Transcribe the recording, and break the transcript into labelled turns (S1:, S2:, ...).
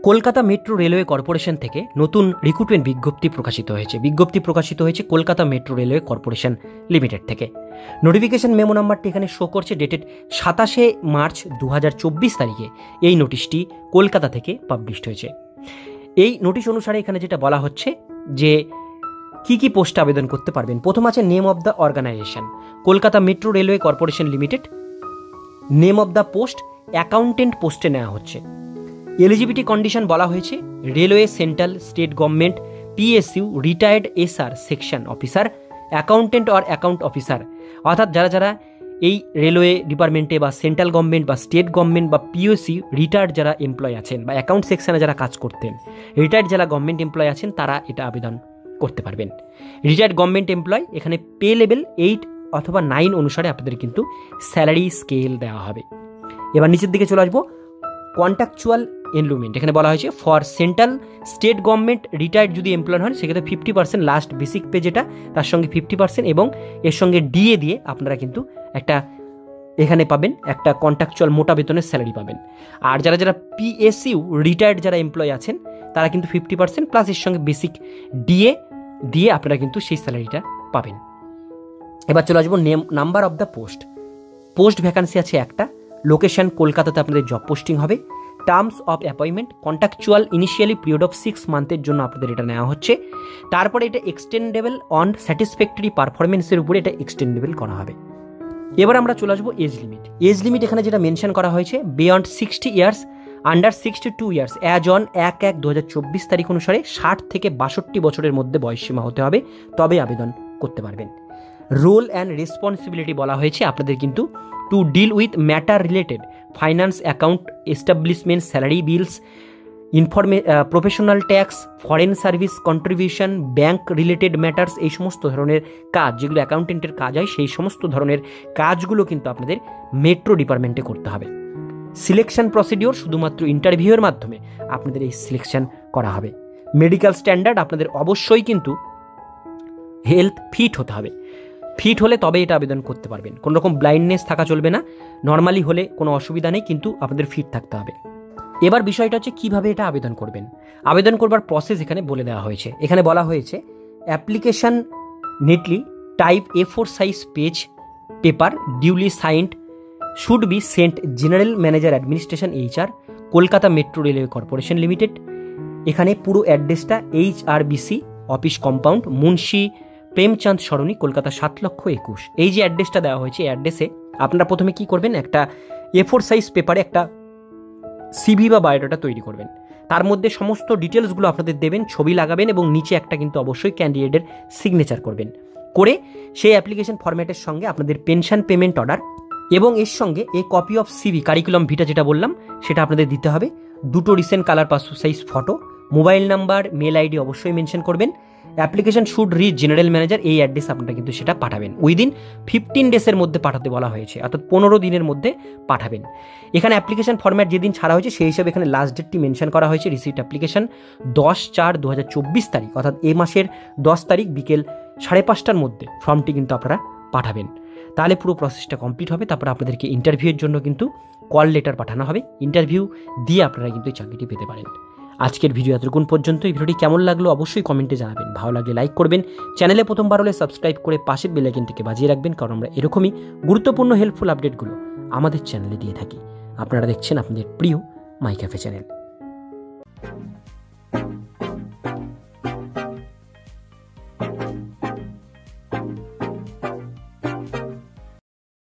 S1: Kolkata metro railway corporation থেকে নতুন recruitment বিজ্ঞপ্তি প্রকাশিত হয়েছে Kolkata metro railway corporation limited থেকে। নোটিফিকেশন মেমো নাম্বারটি এখানে শো করছে, ডেটেড 27 মার্চ 2024 তারিখে এই নোটিশটি কলকাতা থেকে পাবলিশড হয়েছে। এই নোটিশ অনুসারে এখানে যেটা বলা হচ্ছে যে কি পোস্টে আবেদন করতে পারবেন। প্রথম আছে name of the organisation, Kolkata metro railway corporation limited. Name of the post accountant পোস্টে নেওয়া হচ্ছে। এলিজিবিলিটি কন্ডিশন বলা হয়েছে railway, central, state government, PSU, retired SR section officer, accountant or account officer, অর্থাৎ যারা এই রেলওয়ে ডিপার্টমেন্টে বা সেন্ট্রাল গভর্নমেন্ট বা স্টেট গভর্নমেন্ট বা পিএসইউ রিটায়ার্ড যারা এমপ্লয় আছেন বা অ্যাকাউন্ট সেকশনে যারা কাজ করতেন, রিটায়ার্ড যারা গভর্নমেন্ট এমপ্লয় আছেন তারা এটা আবেদন করতে পারবেন। রিটায়ার্ড গভর্নমেন্ট এমপ্লয় এখানে পে লেভেল 8 অথবা 9 অনুসারে আপনাদের কিন্তু স্যালারি স্কেল দেওয়া হবে। এবার নিচের দিকে চলে আসবো, কন্ট্রাকচুয়াল এনরোলমেন্ট এখানে বলা হয়েছে for central, state government retired যদি এমপ্লয় হন সেক্ষেত্রে 50% লাস্ট বেসিক পে যেটা তার সঙ্গে 50% এবং এর সঙ্গে ডিএ দিয়ে আপনারা কিন্তু একটা এখানে পাবেন একটা কন্ট্রাকচুয়াল মোটা বেতনের স্যালারি পাবেন। আর যারা পিএসইউ রিটায়ার্ড যারা এমপ্লয় আছেন তারা কিন্তু 50% প্লাস এর সঙ্গে বেসিক ডিএ দিয়ে আপনারা কিন্তু সেই স্যালারিটা পাবেন। এবার চলে আসবো number of the post vacancy আছে একটা, লোকেশন কলকাতাতে আপনাদের জব পোস্টিং হবে। Terms of appointment contractual initially period of 6 মান্থের জন্য আপনাদের এটা নেওয়া হচ্ছে, তারপরে এটা এক্সটেন্ডেবল অন স্যাটিসফ্যাক্টরি পারফরমেন্সের উপরে এটা এক্সটেন্ডেবল করা হবে। এবার আমরা চলে আসবো এজ লিমিট এখানে যেটা মেনশন করা হয়েছে beyond 60 years, under 62 years as on 1/1/2024 তারিখ অনুসারে 60 থেকে 62 বছরের মধ্যে বয়সসীমা হতে হবে, তবে আবেদন করতে পারবেন। রোল অ্যান্ড রেসপন্সিবিলিটি বলা হয়েছে আপনাদের কিন্তু to deal with matter related finance, account establishment, salary bills, professional tax, foreign service contribution, bank related matters, এই সমস্ত ধরনের কাজ যেগুলো অ্যাকাউন্টেন্টের কাজ হয় সেই সমস্ত ধরনের কাজগুলো কিন্তু আপনাদের মেট্রো ডিপার্টমেন্টে করতে হবে। সিলেকশন প্রসিডিওর শুধুমাত্র ইন্টারভিউয়ের মাধ্যমে আপনাদের এই সিলেকশন করা হবে। মেডিকেল স্ট্যান্ডার্ড আপনাদের অবশ্যই কিন্তু হেলথ ফিট হতে হবে, ফিট হলে তবে এটা আবেদন করতে পারবেন। কোনো রকম ব্লাইন্ডনেস থাকা চলবে না, নর্মালি হলে কোনো অসুবিধা নেই, কিন্তু আপনাদের ফিট থাকতে হবে। এবার বিষয়টা হচ্ছে কীভাবে এটা আবেদন করবেন। আবেদন করবার প্রসেস এখানে বলে দেওয়া হয়েছে। এখানে বলা হয়েছে application neatly type A4 size page paper duly signed should be sent general manager administration HR, Kolkata metro railway corporation limited. এখানে পুরো অ্যাড্রেসটা HRBC office compound, Munshi Premchand Sarani, Kolkata 7,21,000। এই যে অ্যাড্রেসটা দেওয়া হয়েছে এই অ্যাড্রেসে আপনারা প্রথমে কি করবেন, একটা A4 সাইজ পেপারে একটা CV বা বায়োডাটা তৈরি করবেন। তার মধ্যে সমস্ত ডিটেলসগুলো আপনাদের দেবেন, ছবি লাগাবেন এবং নিচে একটা কিন্তু অবশ্যই ক্যান্ডিডেটের সিগনেচার করবেন। করে সেই অ্যাপ্লিকেশন ফরম্যাটের সঙ্গে আপনাদের পেনশন পেমেন্ট অর্ডার এবং এর সঙ্গে a copy of CV curriculum vitae যেটা বললাম সেটা আপনাদের দিতে হবে। 2টো recent colour passport size photo, mobile number, mail ID অবশ্যই মেনশন করবেন। Application should reach general manager, এই অ্যাড্রেস আপনারা কিন্তু সেটা পাঠাবেন। উইদিন 15 ডেজের মধ্যে পাঠাতে বলা হয়েছে, অর্থাৎ 15 দিনের মধ্যে পাঠাবেন। এখানে অ্যাপ্লিকেশন ফরম্যাট যেদিন ছাড়া হয়েছে সেই হিসাবে এখানে লাস্ট ডেটটি মেনশন করা হয়েছে। রিসিপ্ট অ্যাপ্লিকেশন 10/4/2024 তারিখ, অর্থাৎ এই মাসের 10 তারিখ বিকেল 5:30টার মধ্যে ফর্মটি কিন্তু আপনারা পাঠাবেন। তাহলে পুরো প্রসেসটা কমপ্লিট হবে। তারপর আপনাদেরকে ইন্টারভিউয়ের জন্য কিন্তু কল লেটার পাঠানো হবে। ইন্টারভিউ দিয়ে আপনারা কিন্তু এই চাকরিটি পেতে পারেন। আজকের ভিডিও এতক্ষণ পর্যন্ত। এই ভিডিওটি কেমন লাগলো অবশ্যই কমেন্টে জানাবেন। ভালো লাগলে লাইক করবেন, চ্যানেলে প্রথমবার হলে সাবস্ক্রাইব করে পাশের বেল আইকনটিকে বাজিয়ে রাখবেন, কারণ আমরা এরকমই গুরুত্বপূর্ণ হেল্পফুল আপডেটগুলো আমাদের চ্যানেলে দিয়ে থাকি। আপনারা দেখছেন আপনাদের প্রিয় মাই ক্যাফে চ্যানেল।